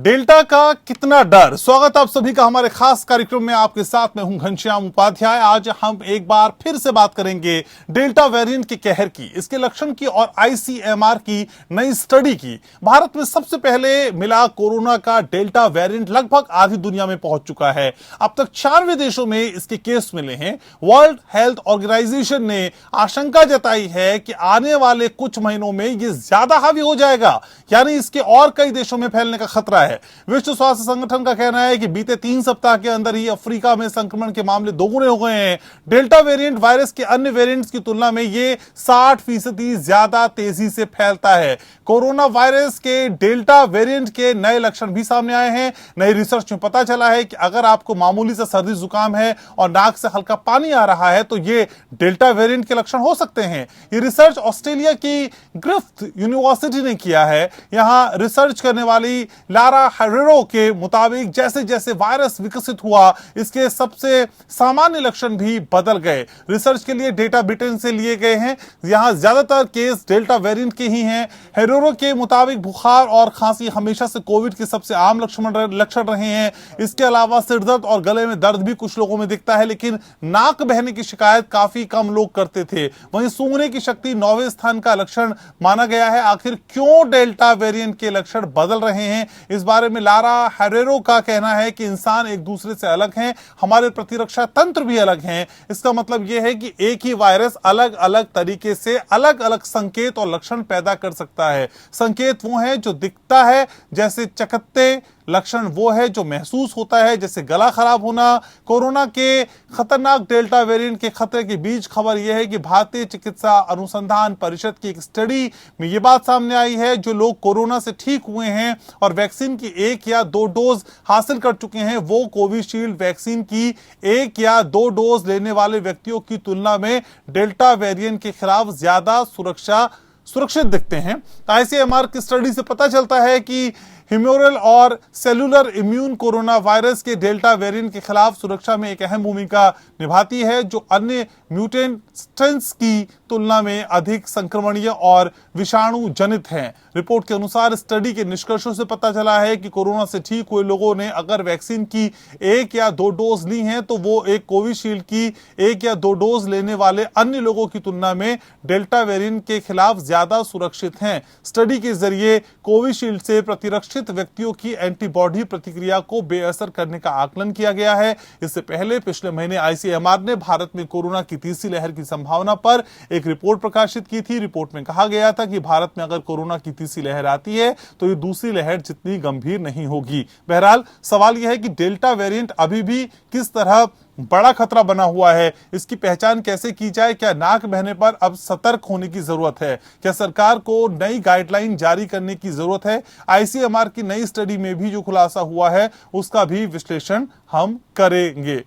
Delta का कितना डर। स्वागत आप सभी का हमारे खास कार्यक्रम में। आपके साथ मैं हूं घनश्याम उपाध्याय। आज हम एक बार फिर से बात करेंगे डेल्टा वेरिएंट के कहर की, इसके लक्षण की और आईसीएमआर की नई स्टडी की। भारत में सबसे पहले मिला कोरोना का डेल्टा वेरिएंट लगभग आधी दुनिया में पहुंच चुका है। अब तक 96 देशों में इसके केस मिले हैं। वर्ल्ड हेल्थ ऑर्गेनाइजेशन ने आशंका जताई है कि आने वाले कुछ महीनों में यह ज्यादा हावी हो जाएगा, यानी इसके और कई देशों में फैलने का खतरा है। विश्व स्वास्थ्य संगठन का कहना है कि बीते 3 सप्ताह के अंदर ही अफ्रीका में संक्रमण के मामले दोगुने हो गए हैं। डेल्टा वेरिएंट वायरस के अन्य वेरिएंट्स की तुलना में ये 60% ज्यादा तेजी से फैलता है। कोरोना वायरस के डेल्टा वेरिएंट के नए लक्षण भी सामने आए हैं। नई रिसर्च में पता चला है कि अगर आपको मामूली सा सर्दी जुकाम है और नाक से हल्का पानी आ रहा है तो ये डेल्टा वेरिएंट के लक्षण हो सकते हैं। ये रिसर्च ऑस्ट्रेलिया की ग्रिफ्थ यूनिवर्सिटी ने किया है। यहां रिसर्च करने वाली लारा हेरेरो के मुताबिक जैसे जैसे वायरस विकसित हुआ, इसके सबसे सामान्य लक्षण भी बदल गए। रिसर्च के लिए डेटा ब्रिटेन से लिए गए हैं। यहां ज्यादातर केस डेल्टा वेरिएंट के ही हैं। हेरेरो के मुताबिक बुखार और खांसी हमेशा से कोविड के सबसे आम लक्षण रहे हैं। इसके अलावा सिरदर्द और गले में दर्द भी कुछ लोगों में दिखता है, लेकिन नाक बहने की शिकायत काफी कम लोग करते थे। वहीं सूंघने की शक्ति 9वें स्थान का लक्षण माना गया है। आखिर क्यों डेल्टा वेरिएंट के लक्षण बदल रहे हैं, इस बारे में लारा हेरेरो का कहना है कि इंसान एक दूसरे से अलग हैं, हमारे प्रतिरक्षा तंत्र भी अलग हैं। इसका मतलब यह है कि एक ही वायरस अलग अलग तरीके से अलग अलग संकेत और लक्षण पैदा कर सकता है। संकेत वो है जो दिखता है जैसे चकत्ते, लक्षण वो है जो महसूस होता है जैसे गला खराब होना। कोरोना के खतरनाक डेल्टा वेरिएंट के खतरे के बीच खबर यह है कि भारतीय चिकित्सा अनुसंधान परिषद की एक स्टडी में यह बात सामने आई है, जो लोग कोरोना से ठीक हुए हैं और वैक्सीन की 1 या 2 डोज हासिल कर चुके हैं, वो कोविशील्ड वैक्सीन की 1 या 2 डोज लेने वाले व्यक्तियों की तुलना में डेल्टा वेरिएंट के खिलाफ ज्यादा सुरक्षित दिखते हैं। आईसीएमआर की स्टडी से पता चलता है कि ह्यूमोरल और सेलुलर इम्यून कोरोना वायरस के डेल्टा वेरिएंट के खिलाफ सुरक्षा में एक अहम भूमिका निभाती है, जो अन्य म्यूटेंट स्ट्रेन्स की तुलना में अधिक संक्रमणीय और विषाणु जनित हैं। रिपोर्ट के अनुसार स्टडी के निष्कर्षों से पता चला है कि कोरोना से ठीक हुए लोगों ने अगर वैक्सीन की 1 या 2 डोज ली हैं तो वो एक कोविशील्ड की 1 या 2 डोज लेने वाले अन्य लोगों की तुलना में डेल्टा वेरिएंट के खिलाफ ज्यादा सुरक्षित हैं। स्टडी के जरिए कोविशील्ड से प्रतिरक्षित व्यक्तियों की एंटीबॉडी प्रतिक्रिया को बेअसर करने का आकलन किया गया है। इससे पहले पिछले महीने आईसीएमआर ने भारत में कोरोना की तीसरी लहर की संभावना पर एक रिपोर्ट प्रकाशित की थी। रिपोर्ट में कहा गया था कि भारत में अगर कोरोना की तीसरी लहर आती है तो ये दूसरी लहर जितनी गंभीर नहीं होगी। बहरहाल सवाल यह है कि डेल्टा वेरिएंट अभी भी किस तरह बड़ा खतरा बना हुआ है, इसकी पहचान कैसे की जाए। क्या नाक बहने पर अब सतर्क होने की जरूरत है? क्या सरकार को नई गाइडलाइन जारी करने की जरूरत है? आईसीएमआर की नई स्टडी में भी जो खुलासा हुआ है उसका भी विश्लेषण हम करेंगे।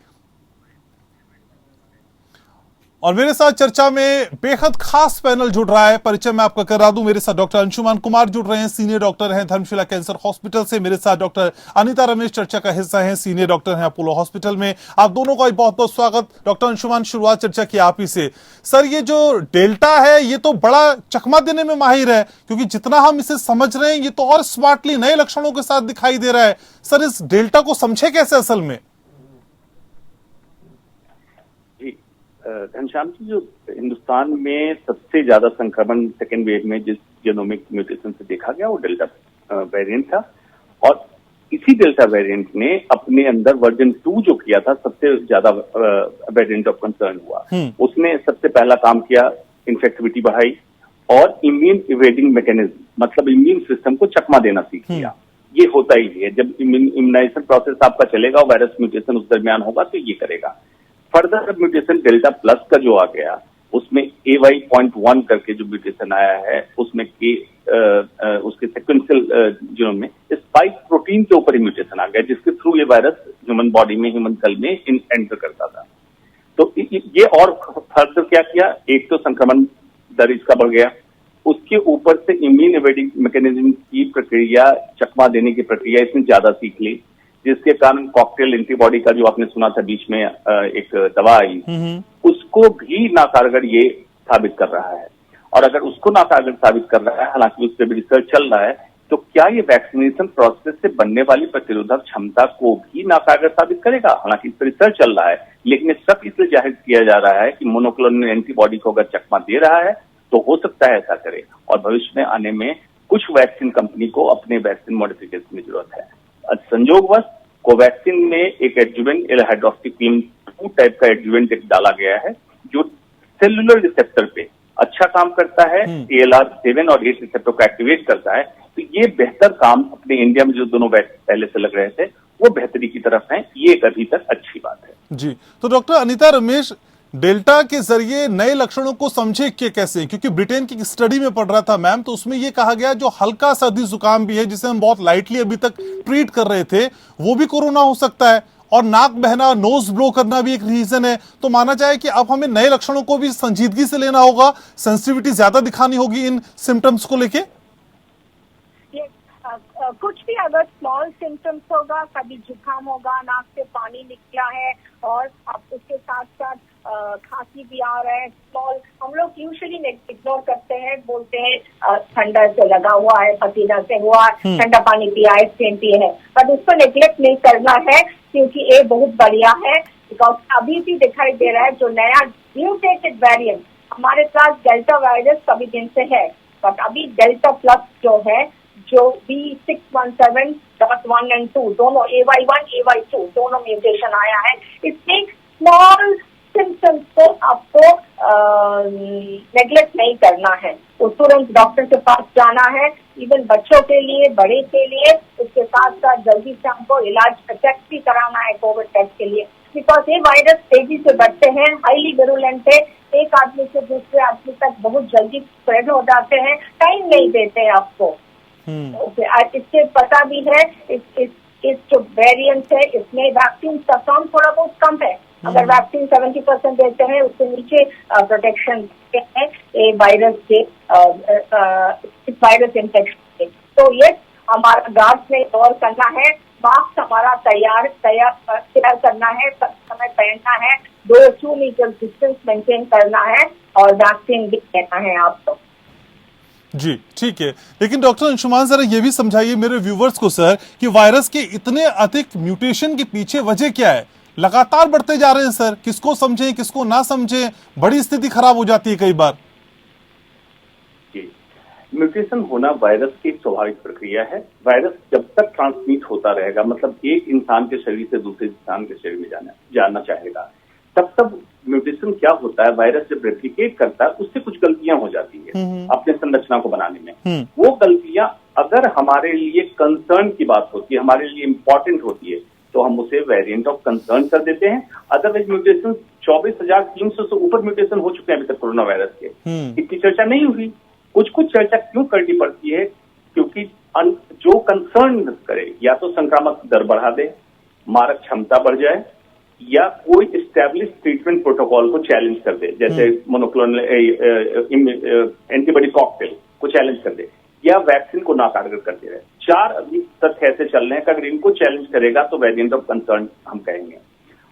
और मेरे साथ चर्चा में बेहद खास पैनल जुड़ रहा है। परिचय मैं आपका करा दूं, मेरे साथ डॉक्टर अंशुमान कुमार जुड़ रहे हैं, सीनियर डॉक्टर हैं धर्मशिला कैंसर हॉस्पिटल से। मेरे साथ डॉक्टर अनीता रमेश चर्चा का हिस्सा हैं, सीनियर डॉक्टर हैं अपोलो हॉस्पिटल में। आप दोनों का बहुत बहुत स्वागत। डॉक्टर अंशुमान, शुरुआत चर्चा की आप ही से। सर, ये जो डेल्टा है ये तो बड़ा चकमा देने में माहिर है, क्योंकि जितना हम इसे समझ रहे हैं ये तो और स्मार्टली नए लक्षणों के साथ दिखाई दे रहा है। सर, इस डेल्टा को समझे कैसे असल में? घनश्याम जी, जो हिंदुस्तान में सबसे ज्यादा संक्रमण सेकेंड वेव में जिस जेनोमिक म्यूटेशन से देखा गया वो डेल्टा वेरिएंट था, और इसी डेल्टा वेरिएंट ने अपने अंदर वर्जन 2 जो किया था, सबसे ज्यादा वेरिएंट ऑफ कंसर्न हुआ। उसने सबसे पहला काम किया, इन्फेक्टिविटी बढ़ाई और इम्यून इवेडिंग मैकेनिज्म, मतलब इम्यून सिस्टम को चकमा देना सीख लिया। ये होता ही है, जब इम्यूनाइजेशन प्रोसेस आपका चलेगा, वायरस म्यूटेशन उस दरमियान होगा तो ये करेगा। फर्दर म्यूटेशन डेल्टा प्लस का जो आ गया, उसमें AY.1 करके जो म्यूटेशन आया है, उसमें उसके सिक्वेंशियल जीनोम में स्पाइक प्रोटीन के ऊपर ही म्यूटेशन आ गया, जिसके थ्रू ये वायरस ह्यूमन बॉडी में, ह्यूमन सेल में एंटर करता था। तो ये और फर्दर क्या किया, एक तो संक्रमण दर इसका बढ़ गया, उसके ऊपर से इम्यून इवेडिंग मैकेनिज्म की प्रक्रिया, चकमा देने की प्रक्रिया इसने ज्यादा सीख ली, जिसके कारण कॉकटेल एंटीबॉडी का जो आपने सुना था बीच में एक दवा आई, उसको भी नाकारगर ये साबित कर रहा है। और अगर उसको नाकारगर साबित कर रहा है, हालांकि उस पर भी रिसर्च चल रहा है तो क्या ये वैक्सीनेशन प्रोसेस से बनने वाली प्रतिरोधक क्षमता को भी नाकारगर साबित करेगा? हालांकि इस पर रिसर्च चल रहा है, लेकिन ये सब इसलिए जाहिर किया जा रहा है कि मोनोक्लोनल एंटीबॉडी को अगर चकमा दे रहा है तो हो सकता है ऐसा करे, और भविष्य में आने में कुछ वैक्सीन कंपनी को अपने वैक्सीन मॉडिफिकेशन की जरूरत है। संयोगवश कोवैक्सीन में एक एडजुवेंट हाइड्रोक्सीक्विन 2 टाइप का एडजुवेंट डाला गया है जो सेलुलर रिसेप्टर पे अच्छा काम करता है, ALR7 और 8 रिसेप्टर को एक्टिवेट करता है। तो ये बेहतर काम अपने इंडिया में जो दोनों पहले से लग रहे थे वो बेहतरी की तरफ है, ये एक अभी तक अच्छी बात है। जी, तो डॉक्टर अनीता रमेश, डेल्टा के जरिए नए लक्षणों को समझे कि कैसे, क्योंकि ब्रिटेन की स्टडी में पढ़ रहा था मैम, तो उसमें ये कहा गया जो हल्का सर्दी जुकाम भी है जिसे हम बहुत लाइटली अभी तक ट्रीट कर रहे थे वो भी कोरोना हो सकता है, और नाक बहना, नोज ब्लो करना भी एक रीजन है। तो माना जाए कि अब हमें नए लक्षणों को भी संजीदगी से लेना होगा, सेंसिटिविटी ज्यादा दिखानी होगी इन सिम्टम्स को लेके। कुछ भी अगर स्मॉल सिम्टम्स होगा, कभी जुकाम होगा, नाक से पानी निकला है और अब उसके साथ साथ खांसी भी आ रहा है, स्मॉल, हम लोग यूजुअली इग्नोर करते हैं, बोलते हैं ठंडा से लगा हुआ है, पसीना से हुआ, ठंडा पानी पिया, आइसक्रीम पिए है, बट उसको नेग्लेक्ट नहीं करना है क्योंकि ये बहुत बढ़िया है। बिकॉज अभी भी दिखाई दे रहा है जो नया म्यूटेटेड वेरिएंट, हमारे पास डेल्टा वायरस कभी दिन से है, बट अभी डेल्टा प्लस जो है, जो B617.1 and 2 दोनों AY1 AY2 दोनों म्यूटेशन आया है, इसमें स्मॉल सिम्टम्स को आपको नेग्लेक्ट नहीं करना है, तो तुरंत डॉक्टर के पास जाना है, इवन बच्चों के लिए, बड़े के लिए। उसके साथ साथ जल्दी से हमको इलाज टेस्ट भी कराना है कोविड टेस्ट के लिए, बिकॉज ये वायरस तेजी से बढ़ते हैं, हाईली विरुलेंट है, एक आदमी से दूसरे आदमी तक बहुत जल्दी स्प्रेड हो जाते हैं, टाइम नहीं देते आपको। इससे पता भी है इस जो वेरिएंट है इसमें वैक्सीन का काम थोड़ा बहुत कम है, अगर वैक्सीन 70% देते हैं उससे नीचे प्रोटेक्शन है ये वायरस के, वायरस इन्फेक्शन के। तो ये हमारा गार्ड में और करना है, मास्क हमारा तैयार करना है, सब समय पहनना है, 2 मीटर डिस्टेंस मेंटेन करना है और वैक्सीन भी लेना है आपको। जी ठीक है, लेकिन डॉक्टर अंशुमान जरा ये भी समझाइए मेरे व्यूवर्स को सर कि वायरस के इतने अधिक म्यूटेशन के पीछे वजह क्या है? लगातार बढ़ते जा रहे हैं सर, किसको समझें किसको ना समझें, बड़ी स्थिति खराब हो जाती है कई बार। म्यूटेशन होना वायरस की एक स्वाभाविक प्रक्रिया है। वायरस जब तक ट्रांसमिट होता रहेगा, मतलब एक इंसान के शरीर से दूसरे इंसान के शरीर में जाना चाहेगा, तब तक म्यूटेशन क्या होता है, वायरस जब रेप्लिकेट करता है उससे कुछ गलतियां हो जाती है अपने संरचना को बनाने में। वो गलतियां अगर हमारे लिए कंसर्न की बात होती है, हमारे लिए इंपॉर्टेंट होती है, तो हम उसे वेरिएंट ऑफ कंसर्न कर देते हैं। अदरवाइज म्यूटेशन 24,300 से ऊपर म्यूटेशन हो चुके हैं अभी तक कोरोना वायरस के, इतनी चर्चा नहीं हुई। कुछ चर्चा क्यों करनी पड़ती है? क्योंकि जो कंसर्न करे, या तो संक्रामक दर बढ़ा दे, मारक क्षमता बढ़ जाए, या कोई एस्टैब्लिश ट्रीटमेंट प्रोटोकॉल को चैलेंज कर दे, जैसे मोनोक्लोनल एंटीबॉडी कॉकटेल को चैलेंज कर दे, या वैक्सीन को नाकारगर कर दे रहे। 4 अभी तथ्य ऐसे चल रहे हैं कि अगर इनको चैलेंज करेगा तो वेरिएंट ऑफ कंसर्न हम कहेंगे।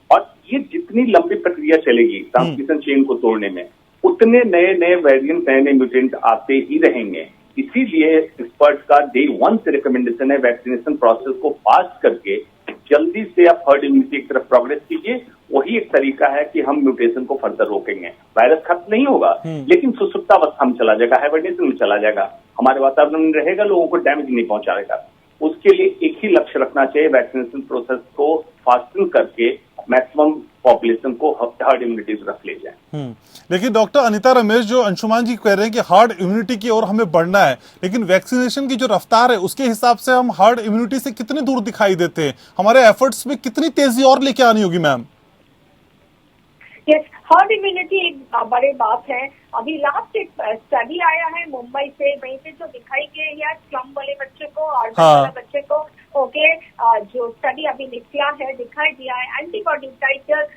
और ये जितनी लंबी प्रक्रिया चलेगी ट्रांसमिशन चेन को तोड़ने में, उतने नए नए वेरिएंट, नए नए म्यूटेंट आते ही रहेंगे। इसीलिए एक्सपर्ट का डे 1 से रिकमेंडेशन है वैक्सीनेशन प्रोसेस को फास्ट करके जल्दी से आप हर्ड इम्यूनिटी की तरफ प्रोग्रेस कीजिए। वही एक तरीका है कि हम म्यूटेशन को फर्दर रोकेंगे। वायरस खत्म नहीं होगा, लेकिन सुसुप्तावस्था में चला जाएगा, हाइबरनेशन में चला जाएगा, हमारे वातावरण में रहेगा, लोगों को डैमेज नहीं पहुंचाएगा। उसके लिए एक ही लक्ष्य रखना चाहिए, वैक्सीनेशन प्रोसेस को फास्टिंग करके मैक्सिमम पॉपुलेशन को हर्ड इम्यूनिटी रख ले जाए। लेकिन डॉक्टर अनीता रमेश, जो अंशुमान जी कह रहे हैं कि हर्ड इम्यूनिटी की ओर हमें बढ़ना है, लेकिन वैक्सीनेशन की जो रफ्तार है उसके हिसाब से हम हर्ड इम्यूनिटी से कितने दूर दिखाई देते हैं? हमारे एफर्ट्स में कितनी तेजी और लेके आनी होगी मैम? हर्ड इम्यूनिटी एक बड़ी बात है। अभी लास्ट एक स्टडी आया है मुंबई से, वहीं पे जो दिखाई गई है स्लम वाले बच्चे को और बच्चे को, ओके, जो स्टडी अभी निकला है, दिखाई दिया है एंटीबॉडी टाइटर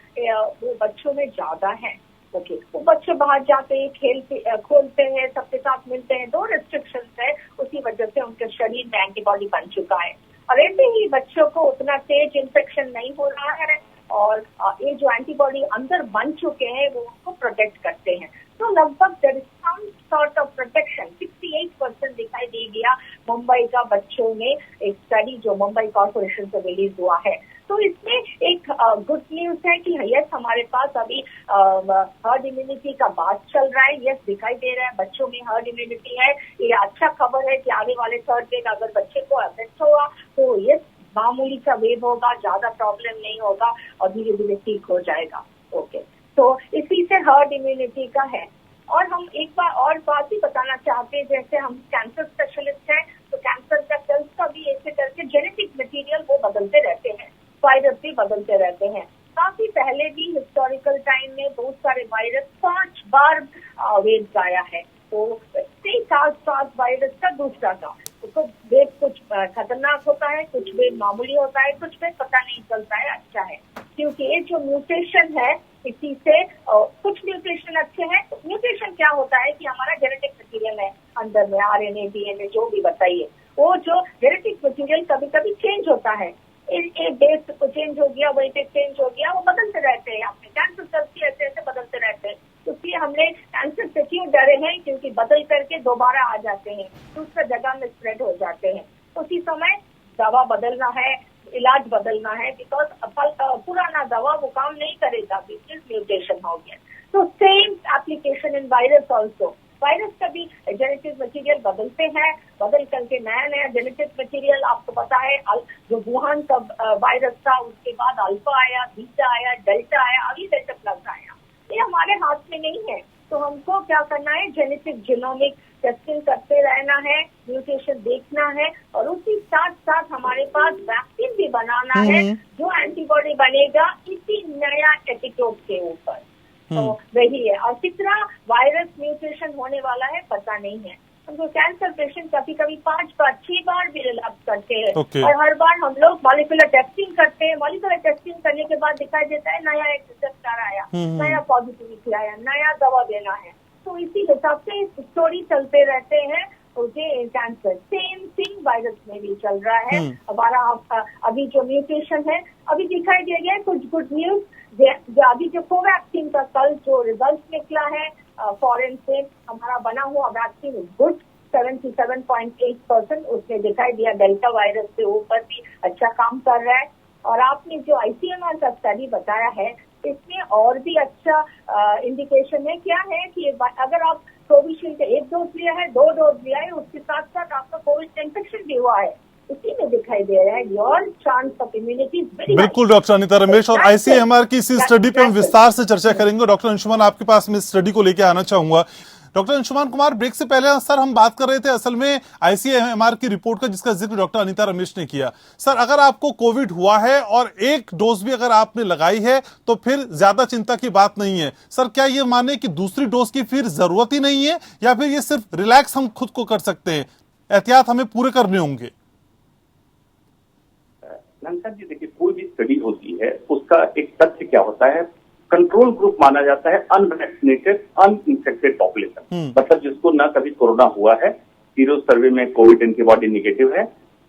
वो बच्चों में ज्यादा है। ओके, वो बच्चे बाहर जाते हैं, खेलते खोलते हैं, सबके साथ मिलते हैं, 2 रिस्ट्रिक्शंस है, उसी वजह से उनके शरीर में एंटीबॉडी बन चुका है। और ऐसे ही बच्चों को उतना तेज इन्फेक्शन नहीं हो रहा है और ये जो एंटीबॉडी अंदर बन चुके हैं वो उनको प्रोटेक्ट करते हैं। तो लगभग there is some sort of protection 68% दिखाई दे गया मुंबई का बच्चों में, एक स्टडी जो मुंबई कॉर्पोरेशन से रिलीज हुआ है। तो इसमें एक गुड न्यूज है कि यस हमारे पास अभी हर्ड इम्यूनिटी का बात चल रहा है, यस दिखाई दे रहा है बच्चों में हर्ड इम्यूनिटी है। ये अच्छा खबर है कि आने वाले थर्ड वेव अगर बच्चे को अफेक्ट हुआ तो यस मामूली सा वेव होगा, ज्यादा प्रॉब्लम नहीं होगा और धीरे धीरे ठीक हो जाएगा। ओके, तो इसी से हर्ड इम्यूनिटी का है। और हम एक बार और बात ही बताना चाहते हैं, जैसे हम कैंसर स्पेशलिस्ट हैं तो कैंसर का सेल्स का भी ऐसे करके जेनेटिक मटेरियल वो बदलते रहते हैं, वायरस भी बदलते रहते हैं। काफी पहले भी हिस्टोरिकल टाइम में बहुत सारे वायरस 5 बार वेव आया है, तो साथ वायरस का दूसरा था। तो वेव कुछ खतरनाक होता है, कुछ वेव मामूली होता है, कुछ वेव पता नहीं चलता है, अच्छा है। क्योंकि ये जो म्यूटेशन है इसी से कुछ म्यूटेशन अच्छे हैं। म्यूटेशन क्या होता है कि हमारा जेनेटिक मटेरियल है अंदर में, आरएनए डीएनए जो भी बताइए, वो जो जेनेटिक मटेरियल कभी कभी चेंज होता है, एक डेट को चेंज हो गया, वेटेज चेंज हो गया, वो बदलते रहते हैं। आपने कैंसर सेल्स भी ऐसे ऐसे बदलते रहते हैं, इसलिए हमने कैंसर से क्यों डरे हैं, क्योंकि बदल करके दोबारा आ जाते हैं, दूसरा जगह में स्प्रेड हो जाते हैं। उसी समय दवा बदलना है, इलाज बदलना है, बिकॉज पुराना दवा वो काम नहीं करेगा, बिकॉज म्यूटेशन हो गया। तो same application in virus also, virus का भी जेनेटिक मटेरियल बदलते हैं, बदल करके नया नया जेनेटिक मटेरियल, आपको पता है जो वुहान का वायरस था उसके बाद अल्फा आया, बीटा आया, डेल्टा आया, अभी डेल्टा प्लस आया। ये हमारे हाथ में नहीं है, तो हमको क्या करना है, जेनेटिक जीनोमिक टेस्टिंग करते रहना है, म्यूटेशन देखना है, और उसी साथ साथ हमारे पास वैक्सीन भी बनाना है जो एंटीबॉडी बनेगा इसी नया एपिटोप के ऊपर। तो वही है, और कितना वायरस म्यूटेशन होने वाला है पता नहीं है। हमको कैंसर पेशेंट कभी कभी 5 बार 6 बार भी रिलैप्स करते हैं, और हर बार हम लोग मॉलिक्यूलर टेस्टिंग करते हैं। मॉलिक्यूलर टेस्टिंग करने के बाद दिखाई देता है नया एक रिसेप्टर आया, नया पॉजिटिविटी आया, नया दवा देना है। तो इसी हिसाब से स्टोरी चलते रहते हैं। मुझे कैंसर सेम थिंग वायरस में भी चल रहा है हमारा। अभी जो म्यूटेशन है अभी दिखाई दे गया है, कुछ गुड न्यूज जो अभी जो कोवैक्सीन का कल जो रिजल्ट निकला है फॉरेन से, हमारा बना हुआ वैक्सीन गुड 77.8% उसने दिखाई दिया डेल्टा वायरस से ऊपर भी अच्छा काम कर रहा है। और आपने जो ICMR का स्टडी बताया है इसमें और भी अच्छा इंडिकेशन है। क्या है कि अगर आप कोविशील्ड का 1 डोज लिया है, 2 डोज लिया है, उसके साथ साथ आपका कोविड इन्फेक्शन भी हुआ है, इसी में दिखाई दे रहा है योर चांस ऑफ इम्यूनिटी। बिल्कुल डॉक्टर अनीता रमेश, और ICMR की इसी स्टडी पे हम विस्तार से चर्चा करेंगे। डॉक्टर अंशुमान, आपके पास मैं इस स्टडी को लेकर आना चाहूंगा। डॉक्टर अंशुमान कुमार, ब्रेक से पहले सर हम बात कर रहे थे असल में ICMR की रिपोर्ट का, जिसका जिक्र डॉक्टर अनीता रमेश ने किया। सर, अगर आपको कोविड हुआ है और 1 डोज भी अगर आपने लगाई है तो फिर ज्यादा चिंता की बात नहीं है। सर, क्या ये माने कि दूसरी डोज की फिर जरूरत ही नहीं है, या फिर ये सिर्फ रिलैक्स हम खुद को कर सकते हैं, एहतियात हमें पूरे करने होंगे? लंका जी देखिए, कोई भी स्टडी होती है उसका एक तथ्य क्या होता है, कंट्रोल ग्रुप माना जाता है अनवैक्सीनेटेड अनइंफेक्टेड पॉपुलेशन, मतलब जिसको ना कभी कोरोना हुआ है, सीरो सर्वे में कोविड एंटीबॉडी निगेटिव है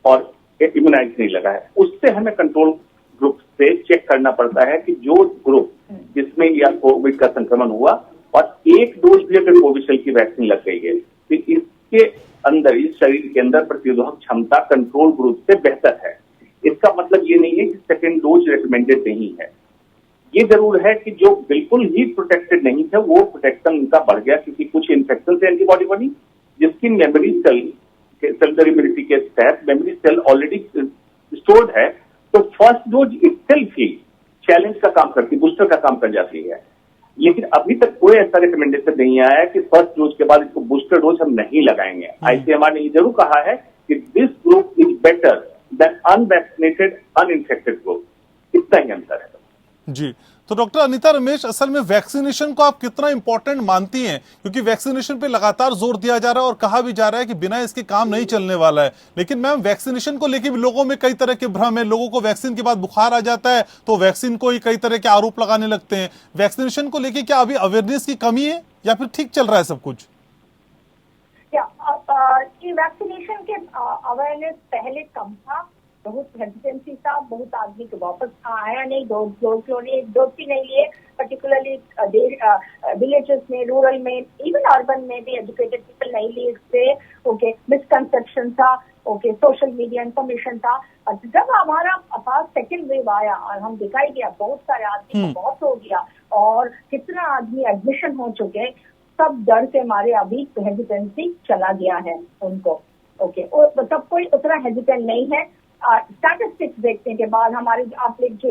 और इम्यूनाइज नहीं लगा है। उससे हमें कंट्रोल ग्रुप से चेक करना पड़ता है कि जो ग्रुप जिसमें या कोविड का संक्रमण हुआ और 1 डोज भी अगर कोविशील्ड की वैक्सीन लग गई है तो इसके अंदर, इस शरीर के अंदर प्रतिरोधक क्षमता कंट्रोल ग्रुप से बेहतर है। इसका मतलब ये नहीं है कि सेकेंड डोज रिकमेंडेड नहीं है। ये जरूर है कि जो बिल्कुल ही प्रोटेक्टेड नहीं थे वो प्रोटेक्शन उनका बढ़ गया, क्योंकि कुछ इन्फेक्शन से एंटीबॉडी बनी जिसकी मेमोरी सेल इम्यूनिटी के तहत मेमोरी सेल ऑलरेडी स्टोर्ड है, तो फर्स्ट डोज इटसेल्फ ही चैलेंज का काम करती, बूस्टर का काम कर जाती है। लेकिन अभी तक कोई ऐसा रिकमेंडेशन नहीं आया है कि फर्स्ट डोज के बाद इसको बूस्टर डोज हम नहीं लगाएंगे। ICMR ने ये जरूर कहा है कि this group is better than unvaccinated uninfected group, इतना ही अंतर है जी। तो डॉक्टर अनीता रमेश, असल में वैक्सीनेशन को आप कितना इंपॉर्टेंट मानती हैं? क्योंकि वैक्सीनेशन पे लगातार जोर दिया जा रहा है और कहा भी जा रहा है कि बिना इसके काम नहीं चलने वाला है, लेकिन मैम वैक्सीनेशन को लेकर भी लोगों में कई तरह के भ्रम है। लोगों को वैक्सीन के बाद बुखार आ जाता है तो वैक्सीन को ही कई तरह के आरोप लगाने लगते हैं। वैक्सीनेशन को लेकर क्या अभी अवेयरनेस की कमी है या फिर ठीक चल रहा है सब कुछ? वैक्सीनेशन के अवेयरनेस पहले कम था, बहुत हेजिटेंसी था, बहुत आदमी को वापस आया नहीं, डोज भी नहीं लिए, पर्टिकुलरली विलेजेस में, रूरल में, इवन अर्बन में भी एजुकेटेड पीपल नहीं लिए इससे। ओके, मिसकंसेप्शन था, ओके, सोशल मीडिया इन्फॉर्मेशन था। जब हमारा पास सेकेंड वेव आया और हम दिखाई गया बहुत सारे आदमी को बहुत हो गया और कितना आदमी एडमिशन हो चुके, सब डर से मारे अभी हेजिटेंसी चला गया है उनको। ओके, तब कोई उतना हेजिटेंट नहीं है। स्टैटिस्टिक्स देखने के बाद हमारे आप लोग जो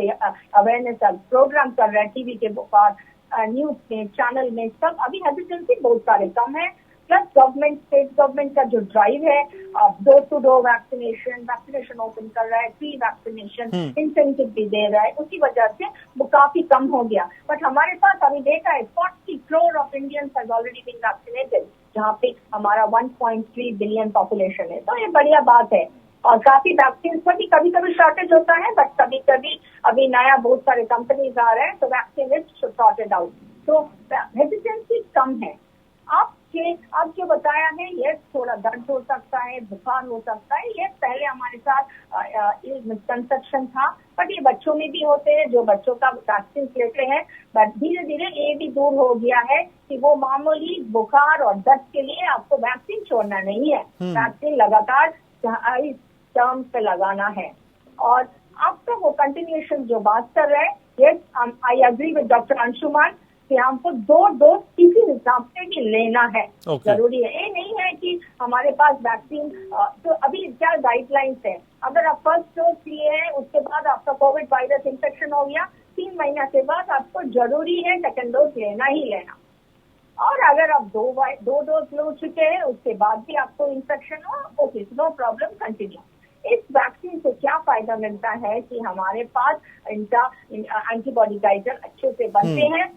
अवेयरनेस प्रोग्राम कर रहे हैं टीवी के बाद, न्यूज में, चैनल में, सब अभी हेजिटेंसी बहुत सारे कम है। प्लस गवर्नमेंट, स्टेट गवर्नमेंट का जो ड्राइव है, door to door vaccination open कर रहा है, फ्री वैक्सीनेशन इंसेंटिव भी दे रहा है, उसी वजह से वो काफी कम हो गया। बट हमारे पास अभी डेटा है 40 crore of Indians has already been vaccinated, जहाँ पे हमारा 1.3 बिलियन पॉपुलेशन है। तो ये बढ़िया बात है। और काफी वैक्सीन पर भी कभी कभी शॉर्टेज होता है, बट कभी कभी अभी नया बहुत सारे कंपनीज आ रहे हैं, तो वैक्सीन इज सॉर्टेड आउट। तो हेजिटेंसी कम है। आप जो बताया है, ये थोड़ा दर्द हो सकता है, बुखार हो सकता है, ये पहले हमारे साथ मिसकंसेप्शन था, बट ये बच्चों में भी होते हैं जो बच्चों का वैक्सीन लेते हैं। बट धीरे धीरे ये भी दूर हो गया है कि वो मामूली बुखार और दर्द के लिए आपको वैक्सीन छोड़ना नहीं है, वैक्सीन लगातार टर्म पे लगाना है। और आपका वो कंटिन्यूएशन जो बात कर रहे हैं, yes, I agree with doctor Anshuman कि हमको 2 डोज किसी हिसाब से भी लेना है। जरूरी है, ये नहीं है कि हमारे पास वैक्सीन। तो अभी क्या गाइडलाइंस है, अगर आप फर्स्ट डोज लिए हैं, उसके बाद आपका कोविड वायरस इन्फेक्शन हो गया, 3 महीना के बाद आपको जरूरी है सेकेंड डोज लेना ही लेना। और अगर आप 2 डोज ले चुके हैं, उसके बाद भी आपको इन्फेक्शन हो, ओके, नो प्रॉब्लम, कंटिन्यू। इस वैक्सीन से क्या फायदा मिलता है कि हमारे पास इनका एंटीबॉडी टाइटर अच्छे से बनते हैं।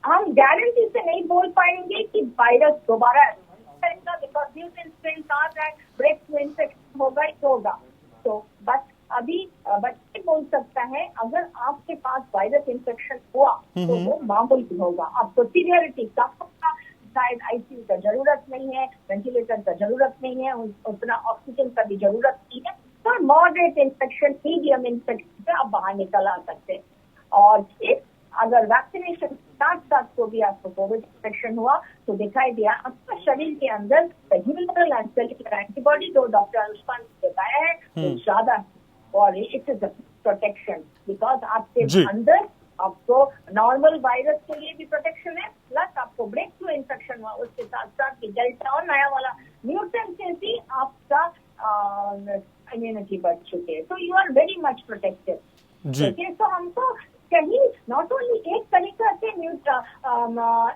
हम गारंटी से नहीं बोल पाएंगे कि वायरस दोबारा करेगा, बिकॉज म्यूटेंट स्ट्रेन आ रहा है, ब्रेक थ्रू इन्फेक्शन होगा ही होगा। तो बस अभी बच्चे बोल सकता है, अगर आपके पास वायरस इन्फेक्शन हुआ तो वो मामूली होगा, आपको सीवियरिटी कम होगा, शायद आईसीयू का जरूरत नहीं है, वेंटिलेटर का जरूरत नहीं है, उतना ऑक्सीजन का भी जरूरत नहीं है। तो मॉडरेट इन्फेक्शन, मीडियम इन्फेक्शन से आप बाहर निकल आ सकते हैं। और इस अगर वैक्सीनेशन साथ साथ को भी आपको कोविड इन्फेक्शन हुआ तो दिखाई दिया आपका शरीर के अंदर ह्यूमरल एंड सेलुलर एंटीबॉडी, जो डॉक्टर अनुष्मान ने बताया है, तो ज्यादा, और it is a protection, because आपके अंदर आपको नॉर्मल वायरस के लिए भी प्रोटेक्शन है, प्लस आपको ब्रेक थ्रू इन्फेक्शन हुआ, उसके साथ साथ डेल्टा और नया वाला म्यूटेंट से भी आपका इम्यूनिटी बढ़ चुके हैं, तो you are very much protected. तो हमको कहीं नॉट ओनली एक तरीका से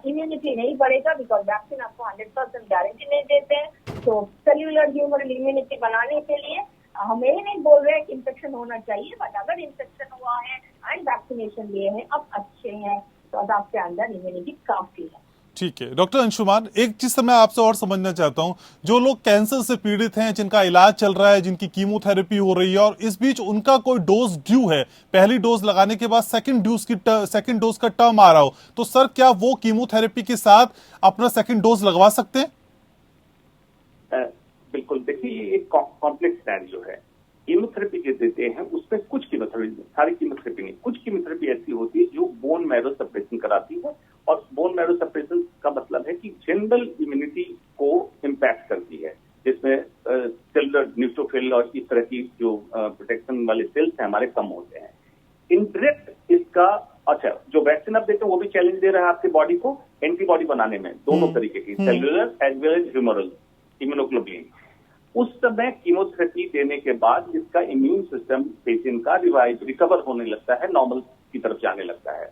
इम्यूनिटी नहीं बढ़ेगा, बिकॉज वैक्सीन आपको 100% गारंटी नहीं देते हैं। तो सेल्यूलर ह्यूमरल इम्यूनिटी बनाने के लिए हम ये नहीं बोल रहे हैं कि इन्फेक्शन होना चाहिए, बट अगर इन्फेक्शन हुआ है एंड वैक्सीनेशन लिए हैं, अब अच्छे हैं, तो अब आपके अंदर इम्यूनिटी काफी है। ठीक है डॉक्टर अंशुमान, एक चीज से मैं आपसे और समझना चाहता हूं, जो लोग कैंसर से पीड़ित हैं, जिनका इलाज चल रहा है, जिनकी कीमोथेरेपी हो रही है और इस बीच उनका कोई डोज ड्यू है, पहली डोज लगाने के बाद सेकंड डोज का टर्म आ रहा हो, तो सर क्या वो कीमोथेरेपी के साथ अपना सेकंड डोज लगवा सकते हैं? बिल्कुल, देखिए ये एक कॉम्प्लेक्स सिनेरियो है। कीमोथेरेपी जो देते हैं उसमें कुछ कीमोथेरेपी, सारी कीमोथेरेपी नहीं, कुछ कीमोथेरेपी ऐसी होती है जो बोन मैरो सप्रेशन कराती है, और बोन मैरो सप्रेशन का मतलब है कि जनरल इम्यूनिटी को इम्पैक्ट करती है, जिसमें सेलुलर न्यूट्रोफिल और इस तरह की जो प्रोटेक्शन वाले सेल्स हैं हमारे कम होते हैं। इनडायरेक्ट इसका, अच्छा, जो वैक्सीन आप देते हैं वो भी चैलेंज दे रहा है आपके बॉडी को एंटीबॉडी बनाने में, दोनों तरीके की, cellular as well as humoral immunoglobulin. उस समय कीमोथेरेपी देने के बाद इसका इम्यून सिस्टम पेशेंट का रिकवर होने लगता है, नॉर्मल की तरफ जाने लगता है।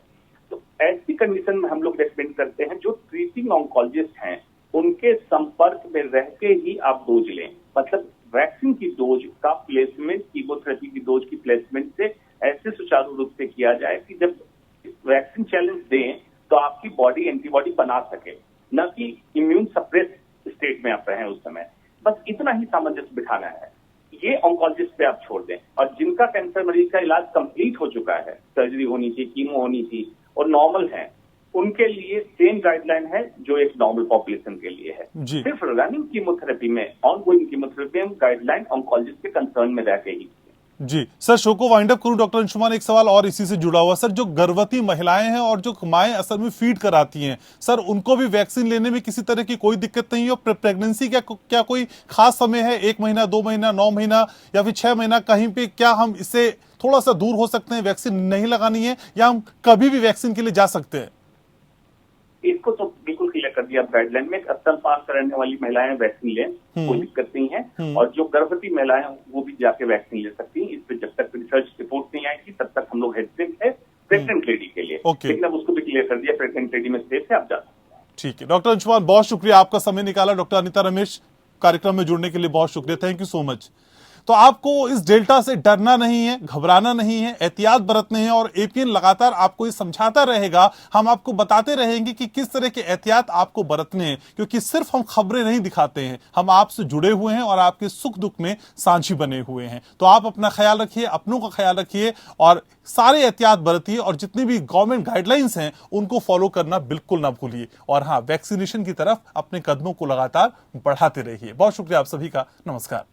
तो ऐसी कंडीशन में हम लोग रेकमेंड करते हैं जो ट्रीटिंग ऑन्कोलॉजिस्ट हैं उनके संपर्क में रह के ही आप डोज लें, मतलब वैक्सीन की डोज का प्लेसमेंट कीमोथेरेपी की डोज की प्लेसमेंट से ऐसे सुचारू रूप से किया जाए कि जब वैक्सीन चैलेंज दें तो आपकी बॉडी एंटीबॉडी बना सके, न कि इम्यून सप्रेस स्टेट में आप रहें उस समय। बस इतना ही सामंजस्य बिठाना है, ये ऑन्कोलॉजिस्ट पे आप छोड़ दें। और जिनका कैंसर मरीज का इलाज कंप्लीट हो चुका है, सर्जरी होनी थी, कीमो होनी थी और नॉर्मल है, उनके लिए सेम गाइडलाइन है जो एक नॉर्मल पॉपुलेशन के लिए है। सिर्फ रनिंग कीमोथेरेपी में, ऑनगोइंग कीमोथेरेपी में गाइडलाइन ऑन्कोलॉजिस्ट के कंसर्न में रह के ही। जी सर, शो को वाइंड अप करूं डॉक्टर अंशुमान, एक सवाल और इसी से जुड़ा हुआ सर, जो गर्भवती महिलाएं हैं और जो माएं असल में फीड कराती हैं सर, उनको भी वैक्सीन लेने में किसी तरह की कोई दिक्कत नहीं है? और प्रेगनेंसी क्या कोई खास समय है, 1 महीना, 2 महीना, 9 महीना या फिर 6 महीना, कहीं पे क्या हम इससे थोड़ा सा दूर हो सकते हैं, वैक्सीन नहीं लगानी है, या हम कभी भी वैक्सीन के लिए जा सकते हैं? इसको तो बिल्कुल क्लियर कर दिया गाइडलाइन में, स्तन पास करने वाली महिलाएं वैक्सीन लें, कोई दिक्कत नहीं है। और जो गर्भवती महिलाएं वो भी जाके वैक्सीन ले सकती हैं। इस पर जब तक रिसर्च रिपोर्ट नहीं आएगी तब तक हम लोग हेजिटेंट है प्रेग्नेंट लेडी के लिए। लेकिन अब उसको भी क्लियर कर दिया, प्रेग्नेंट लेडी में सेफ है, आप जा सकते हैं। ठीक है डॉक्टर अंशुमान, बहुत शुक्रिया, आपका समय निकाला। डॉक्टर अनीता रमेश, कार्यक्रम में जुड़ने के लिए बहुत शुक्रिया, थैंक यू सो मच। तो आपको इस डेल्टा से डरना नहीं है, घबराना नहीं है, एहतियात बरतने हैं, और एपीएन लगातार आपको ये समझाता रहेगा, हम आपको बताते रहेंगे कि किस तरह के एहतियात आपको बरतने हैं, क्योंकि सिर्फ हम खबरें नहीं दिखाते हैं, हम आपसे जुड़े हुए हैं और आपके सुख दुख में साझी बने हुए हैं। तो आप अपना ख्याल रखिए, अपनों का ख्याल रखिए और सारे एहतियात बरतिए, और जितनी भी गवर्नमेंट गाइडलाइंस हैं उनको फॉलो करना बिल्कुल ना भूलिए। और हाँ, वैक्सीनेशन की तरफ अपने कदमों को लगातार बढ़ाते रहिए। बहुत शुक्रिया आप सभी का, नमस्कार।